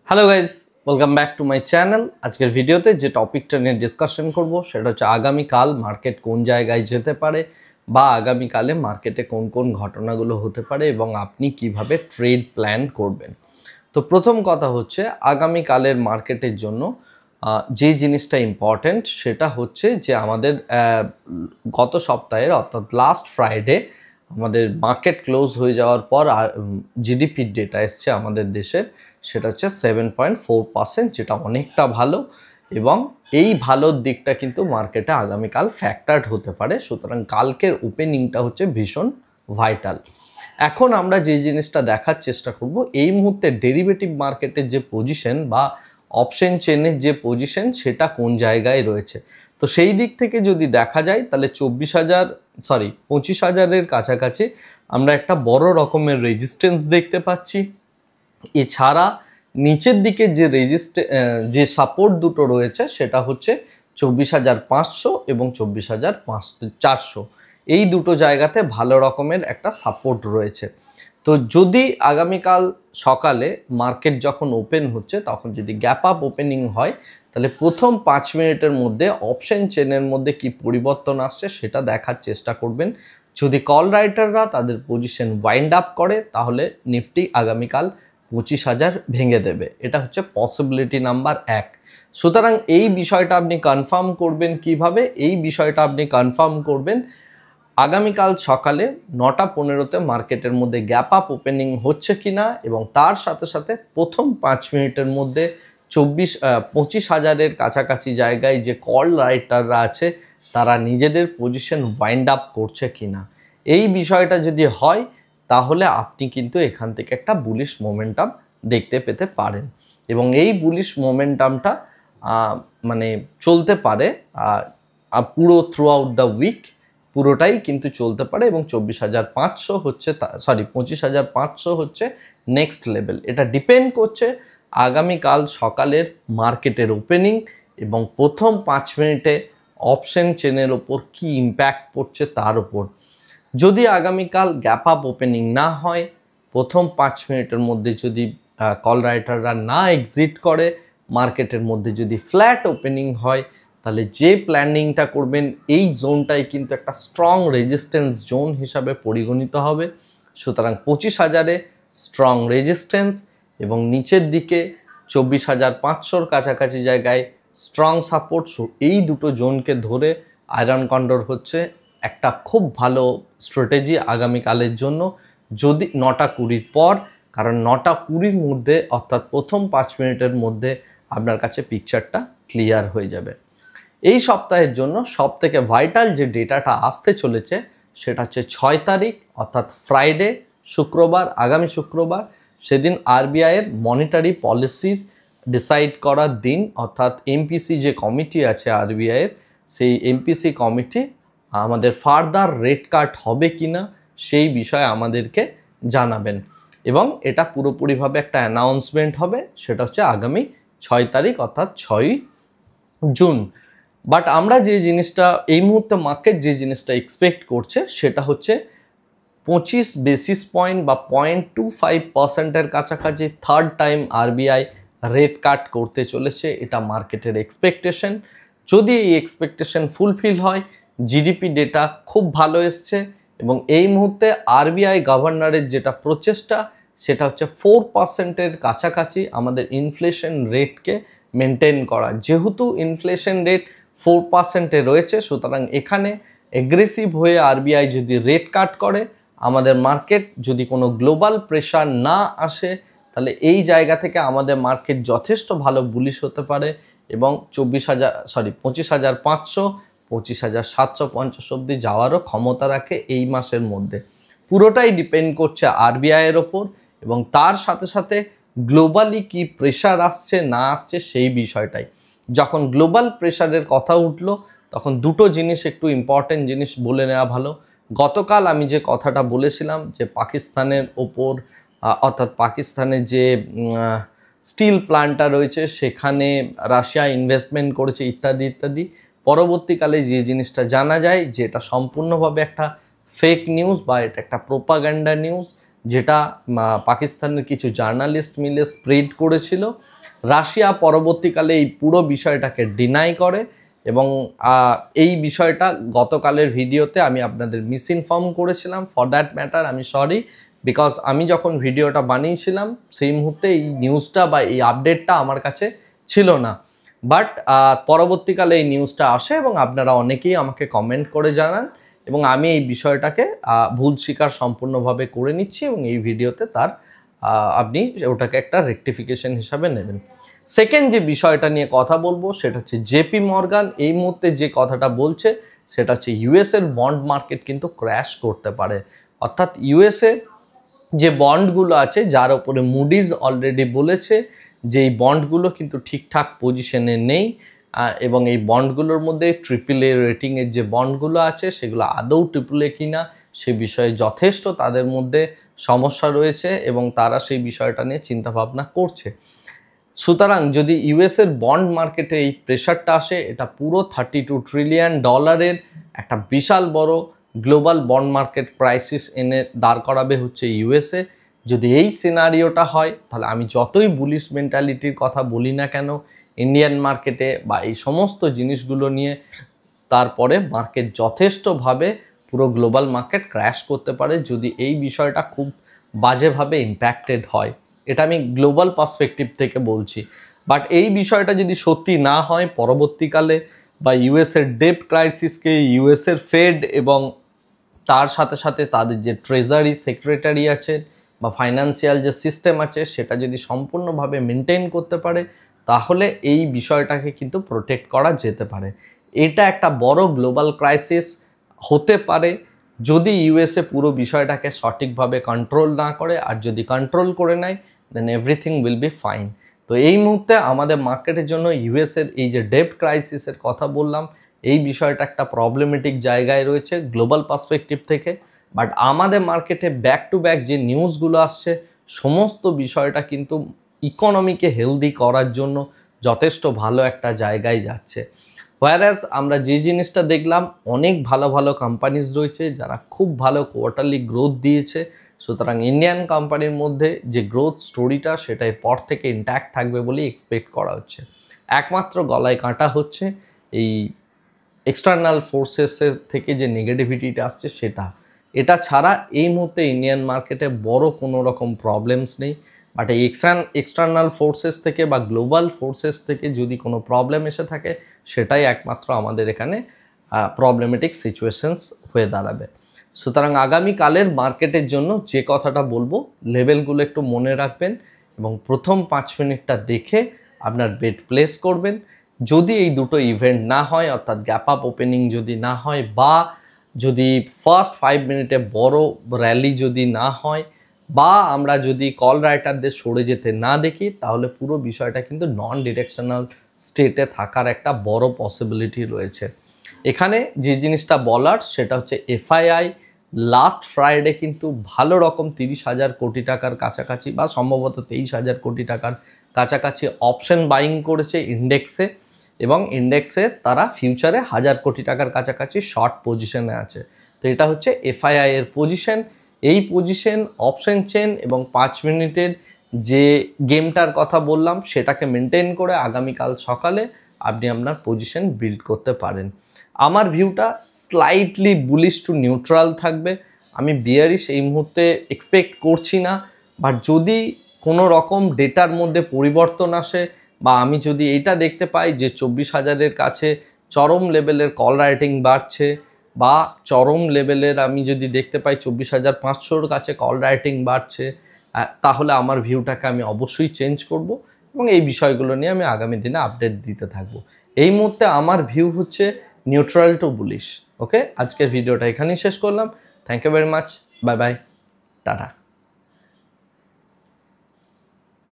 Hello guys, welcome back to my channel. আজকের ভিডিওতে যে টপিকটা নিয়ে ডিসকাশন করব সেটা হচ্ছে আগামীকাল মার্কেট কোন জায়গায় যেতে পারে বা আগামীকালে মার্কেটে কোন কোন ঘটনাগুলো হতে পারে এবং আপনি কিভাবে ট্রেড প্ল্যান করবেন। তো প্রথম কথা হচ্ছে আগামীকালের মার্কেটের জন্য যে জিনিসটা ইম্পর্ট্যান্ট সেটা হচ্ছে যে আমাদের গত সপ্তাহের অর্থাৎ লাস্ট ফ্রাইডে আমাদের মার্কেট ক্লোজ হয়ে যাওয়ার পর জিডিপির ডেটা এসছে আমাদের দেশের, সেটা হচ্ছে 7.4%, যেটা অনেকটা ভালো এবং এই ভালোর দিকটা কিন্তু মার্কেটে আগামীকাল ফ্যাক্টার্ড হতে পারে। সুতরাং কালকের ওপেনিংটা হচ্ছে ভীষণ ভাইটাল। এখন আমরা যে জিনিসটা দেখার চেষ্টা করব, এই মুহূর্তে ডেরিভেটিভ মার্কেটের যে পজিশন বা অপশন চেনের যে পজিশন সেটা কোন জায়গায় রয়েছে। তো সেই দিক থেকে যদি দেখা যায় তাহলে 25,000 কাছাকাছি আমরা একটা বড় রকমের রেজিস্ট্যান্স দেখতে পাচ্ছি। এছাড়া নিচের দিকে যে সাপোর্ট দুটো রয়েছে সেটা হচ্ছে 24,500 এবং 24,400, এই দুটো জায়গাতে ভালো রকমের একটা সাপোর্ট রয়েছে। তো যদি আগামীকাল সকালে মার্কেট যখন ওপেন হচ্ছে তখন যদি গ্যাপ আপ ওপেনিং হয় তাহলে প্রথম 5 মিনিটের মধ্যে অপশন চেনের মধ্যে কি পরিবর্তন আসছে সেটা দেখার চেষ্টা করবেন। যদি কল রাইটাররা তাদের পজিশন ওয়াইন্ড আপ করে তাহলে নিফটি আগামীকাল 25,000 ভেঙে দেবে, এটা হচ্ছে পসিবিলিটি নাম্বার 1। সুতরাং এই বিষয়টা আপনি কনফার্ম করবেন কিভাবে? এই বিষয়টা আপনি কনফার্ম করবেন আগামীকাল সকালে 9:15-তে মার্কেটের মধ্যে গ্যাপ আপ ওপেনিং হচ্ছে কিনা এবং তার সাথে সাথে প্রথম 5 মিনিটের মধ্যে 25,000-এর কাছাকাছি জায়গায় যে কল রাইটাররা আছে তারা নিজেদের পজিশন ওয়াইন্ড আপ করছে কিনা। এই বিষয়টা যদি হয় তাহলে আপনি কিন্তু এখান থেকে একটা বুলিশ মোমেন্টাম দেখতে পেতে পারেন এবং এই বুলিশ মোমেন্টামটা মানে চলতে পারে পুরো থ্রু আউট দ্য উইক, পুরোটাই কিন্তু চলতে পারে এবং 24,500 হচ্ছে 25,500 হচ্ছে নেক্সট লেভেল। এটা ডিপেন্ড করছে আগামীকাল সকালের মার্কেটের ওপেনিং এবং প্রথম 5 মিনিটে অপশন চেনের ওপর কি ইম্প্যাক্ট পড়ছে তার উপর। যদি আগামীকাল গ্যাপ আপ ওপেনিং না হয়, প্রথম 5 মিনিটের মধ্যে যদি কল রাইটাররা না এক্সিট করে, মার্কেটের মধ্যে যদি ফ্ল্যাট ওপেনিং হয় তাহলে যে প্ল্যানিংটা করবেন এই জোনটাই কিন্তু একটা স্ট্রং রেজিস্ট্যান্স জোন হিসাবে পরিগণিত হবে। সুতরাং 25,000-এ স্ট্রং রেজিস্ট্যান্স এবং নিচের দিকে 24,500-র কাছাকাছি জায়গায় স্ট্রং সাপোর্ট। এই দুটো জোনকে ধরে আয়রন কন্ডোর হচ্ছে একটা খুব ভালো স্ট্র্যাটেজি আগামীকালের জন্য, যদি 9:20-র পর, কারণ 9:20-র মধ্যে অর্থাৎ প্রথম 5 মিনিটের মধ্যে আপনার কাছে পিকচারটা ক্লিয়ার হয়ে যাবে। এই সপ্তাহের জন্য সবথেকে ভাইটাল যে ডেটাটা আসতে চলেছে সেটা হচ্ছে 6 তারিখ অর্থাৎ ফ্রাইডে, শুক্রবার, আগামী শুক্রবার। সেদিন আরবিআইয়ের মনিটারি পলিসির ডিসাইড করার দিন, অর্থাৎ এমপিসি যে কমিটি আছে আরবিআইয়ের, সেই এমপিসি কমিটি আমাদের ফার্দার রেট কাট হবে কিনা সেই বিষয়ে আমাদেরকে জানাবেন এবং এটা পুরোপুরিভাবে একটা অ্যানাউন্সমেন্ট হবে, সেটা হচ্ছে আগামী 6 তারিখ অর্থাৎ 6ই জুন। বাট আমরা যে জিনিসটা এই মুহূর্তে মার্কেট যে জিনিসটা এক্সপেক্ট করছে সেটা হচ্ছে 25 বেসিস পয়েন্ট বা 0.25%-এর কাছাকাছি থার্ড টাইম আরবিআই রেট কাট করতে চলেছে, এটা মার্কেটের এক্সপেকটেশন। যদি এই এক্সপেকটেশন ফুলফিল হয়, জিডিপি ডেটা খুব ভালো এসছে এবং এই মুহূর্তে আরবিআই গভর্নরের যেটা প্রচেষ্টা সেটা হচ্ছে 4%-এর কাছাকাছি আমাদের ইনফ্লেশন রেটকে মেনটেন করা। যেহেতু ইনফ্লেশন রেট 4%-এ রয়েছে, সুতরাং এখানে এগ্রেসিভ হয়ে আরবিআই যদি রেট কাট করে, আমাদের মার্কেট যদি কোনো গ্লোবাল প্রেশার না আসে তাহলে এই জায়গা থেকে আমাদের মার্কেট যথেষ্ট ভালো বুলিশ হতে পারে এবং 25,500, 25,750 অবধি যাওয়ারও ক্ষমতা রাখে এই মাসের মধ্যে। পুরোটাই ডিপেন্ড করছে আরবিআইয়ের ওপর এবং তার সাথে সাথে গ্লোবালি কি প্রেশার আসছে না আসছে সেই বিষয়টাই। যখন গ্লোবাল প্রেশারের কথা উঠলো তখন দুটো জিনিস একটু ইম্পর্টেন্ট জিনিস বলে নেওয়া ভালো। গতকাল আমি যে কথাটা বলেছিলাম যে পাকিস্তানের ওপর অর্থাৎ পাকিস্তানের যে স্টিল প্ল্যান্টটা রয়েছে সেখানে রাশিয়া ইনভেস্টমেন্ট করেছে ইত্যাদি ইত্যাদি, পরবর্তীকালে যে জিনিসটা জানা যায় যে এটা সম্পূর্ণভাবে একটা ফেক নিউজ বা এটা একটা প্রোপাগান্ডা নিউজ, যেটা পাকিস্তানের কিছু জার্নালিস্ট মিলে স্প্রেড করেছিল। রাশিয়া পরবর্তীকালে এই পুরো বিষয়টাকে ডিনাই করে এবং এই বিষয়টা গতকালের ভিডিওতে আমি আপনাদের মিসইনফর্ম করেছিলাম। ফর দ্যাট ম্যাটার আমি সরি, বিকজ আমি যখন ভিডিওটা বানিয়েছিলাম সেই মুহূর্তে এই নিউজটা বা এই আপডেটটা আমার কাছে ছিল না। বাট পরবর্তীকালে এই নিউজটা আসে এবং আপনারা অনেকেই আমাকে কমেন্ট করে জানান এবং আমি এই বিষয়টাকে ভুল স্বীকার সম্পূর্ণভাবে করে নিচ্ছি এবং এই ভিডিওতে তার আপনি ওটাকে একটা রেকটিফিকেশন হিসাবে নেবেন। সেকেন্ড যে বিষয়টা নিয়ে কথা বলবো সেটা হচ্ছে জেপি মর্গান এই মুহূর্তে যে কথাটা বলছে সেটা হচ্ছে ইউএসের বন্ড মার্কেট কিন্তু ক্র্যাশ করতে পারে। অর্থাৎ ইউএসএ যে বন্ডগুলো আছে যার উপরে মুডিজ অলরেডি বলেছে যে এই বন্ডগুলো কিন্তু ঠিকঠাক পজিশনে নেই এবং এই বন্ডগুলোর মধ্যে AAA রেটিংয়ের যে বন্ডগুলো আছে সেগুলো আদৌ AAA কিনা সে বিষয়ে যথেষ্ট তাদের মধ্যে সমস্যা রয়েছে এবং তারা সেই বিষয়টা নিয়ে চিন্তাভাবনা করছে। সুতরাং যদি ইউএসের বন্ড মার্কেটে এই প্রেশারটা আসে, এটা পুরো $32 ট্রিলিয়ন একটা বিশাল বড় গ্লোবাল বন্ড মার্কেট ক্রাইসিস এনে দাঁড় করাবে হচ্ছে ইউএসএ। যদি এই সিনারিওটা হয় তাহলে আমি যতই বুলিশ মেন্টালিটির কথা বলি না কেন ইন্ডিয়ান মার্কেটে বা এই সমস্ত জিনিসগুলো নিয়ে, তারপরে মার্কেট যথেষ্টভাবে পুরো গ্লোবাল মার্কেট ক্র্যাশ করতে পারে যদি এই বিষয়টা খুব বাজেভাবে ইম্প্যাক্টেড হয়। এটা আমি গ্লোবাল পার্সপেক্টিভ থেকে বলছি। বাট এই বিষয়টা যদি সত্যি না হয় পরবর্তীকালে বা ইউএসের ডেট ক্রাইসিসকে ইউএসের ফেড এবং তার সাথে সাথে তাদের যে ট্রেজারি সেক্রেটারি আছে বা ফাইন্যান্সিয়াল যে সিস্টেম আছে সেটা যদি সম্পূর্ণভাবে মেনটেন করতে পারে তাহলে এই বিষয়টাকে কিন্তু প্রোটেক্ট করা যেতে পারে। এটা একটা বড় গ্লোবাল ক্রাইসিস হতে পারে যদি ইউএসএ পুরো বিষয়টাকে সঠিকভাবে কন্ট্রোল না করে, আর যদি কন্ট্রোল করে নেয় then everything will be fine. তো এই মুহূর্তে আমাদের মার্কেটের জন্য ইউএসের এই যে ডেট ক্রাইসিসের কথা বললাম এই বিষয়টা একটা প্রবলেমেটিক জায়গায় রয়েছে গ্লোবাল পার্সপেক্টিভ থেকে। বাট আমাদের মার্কেটে ব্যাক টু ব্যাক যে নিউজগুলো আসছে সমস্ত বিষয়টা কিন্তু ইকোনমিকে হেলদি করার জন্য যথেষ্ট ভালো একটা জায়গায় যাচ্ছে। হোয়ারাস আমরা যে জিনিসটা দেখলাম অনেক ভালো ভালো কোম্পানিজ রয়েছে যারা খুব ভালো কোয়ার্টারলি গ্রোথ দিয়েছে। সুতরাং ইন্ডিয়ান কোম্পানির মধ্যে যে গ্রোথ স্টোরিটা সেটা পর থেকে ইন্ট্যাক্ট থাকবে বলেই এক্সপেক্ট করা হচ্ছে। একমাত্র গলায় কাঁটা হচ্ছে এই এক্সটার্নাল ফোর্সেসের থেকে যে নেগেটিভিটিটা আসছে সেটা। এটা ছাড়া এই মুহূর্তে ইন্ডিয়ান মার্কেটে বড় কোনো রকম প্রবলেমস নেই। বাট এই এক্সটার্নাল ফোর্সেস থেকে বা গ্লোবাল ফোর্সেস থেকে যদি কোনো প্রবলেম এসে থাকে সেটাই একমাত্র আমাদের এখানে প্রবলেমেটিক সিচুয়েশনস হয়ে দাঁড়াবে। সুতরাং আগামীকালের মার্কেটের জন্য যে কথাটা বলবো লেভেলগুলো একটু মনে রাখবেন এবং প্রথম 5 মিনিটটা দেখে আপনার বেট প্লেস করবেন। যদি এই দুটো ইভেন্ট না হয় অর্থাৎ গ্যাপ আপ ওপেনিং যদি না হয় বা যদি ফার্স্ট 5 মিনিটে বড় র্যালি যদি না হয় বা আমরা যদি কল রাইটারদের সরে যেতে না দেখি তাহলে পুরো বিষয়টা কিন্তু নন ডিরেকশনাল স্টেটে থাকার একটা বড় পসিবিলিটি রয়েছে। এখানে যে জিনিসটা বলার সেটা হচ্ছে এফআইআই লাস্ট ফ্রাইডে কিন্তু ভালো রকম 30,000 কোটি টাকার কাছাকাছি বা সম্ভবত 23,000 কোটি টাকার কাছাকাছি অপশন বাইং করেছে ইন্ডেক্সে এবং ইন্ডেক্সে তারা ফিউচারে 1000 কোটি টাকার কাছাকাছি শর্ট পজিশনে আছে। তো এটা হচ্ছে এফআইআই এর পজিশন। এই পজিশন অপশন চেন এবং 5 মিনিটের যে গেমটার কথা বললাম সেটাকে মেনটেন করে আগামীকাল সকালে আপনি আপনার পজিশন বিল্ড করতে পারেন। আমার ভিউটা স্লাইটলি বুলিশ টু নিউট্রাল থাকবে। আমি বিয়ারিশ এই মুহূর্তে এক্সপেক্ট করছি না। বাট যদি কোনো রকম ডেটার মধ্যে পরিবর্তন আসে বা আমি যদি এইটা দেখতে পাই যে 24,000-এর কাছে চরম লেভেলের কল রাইটিং বাড়ছে বা চরম লেভেলের আমি যদি দেখতে পাই 24,500-র কাছে কল রাইটিং বাড়ছে তাহলে আমার ভিউটাকে আমি অবশ্যই চেঞ্জ করব এবং এই বিষয়গুলো নিয়ে আমি আগামী দিনে আপডেট দিতে থাকবো। এই মুহূর্তে আমার ভিউ হচ্ছে নিউট্রাল টু বুলিশ। ওকে, আজকের ভিডিওটা এখানেই শেষ করলাম। Thank you very much, bye bye, tata.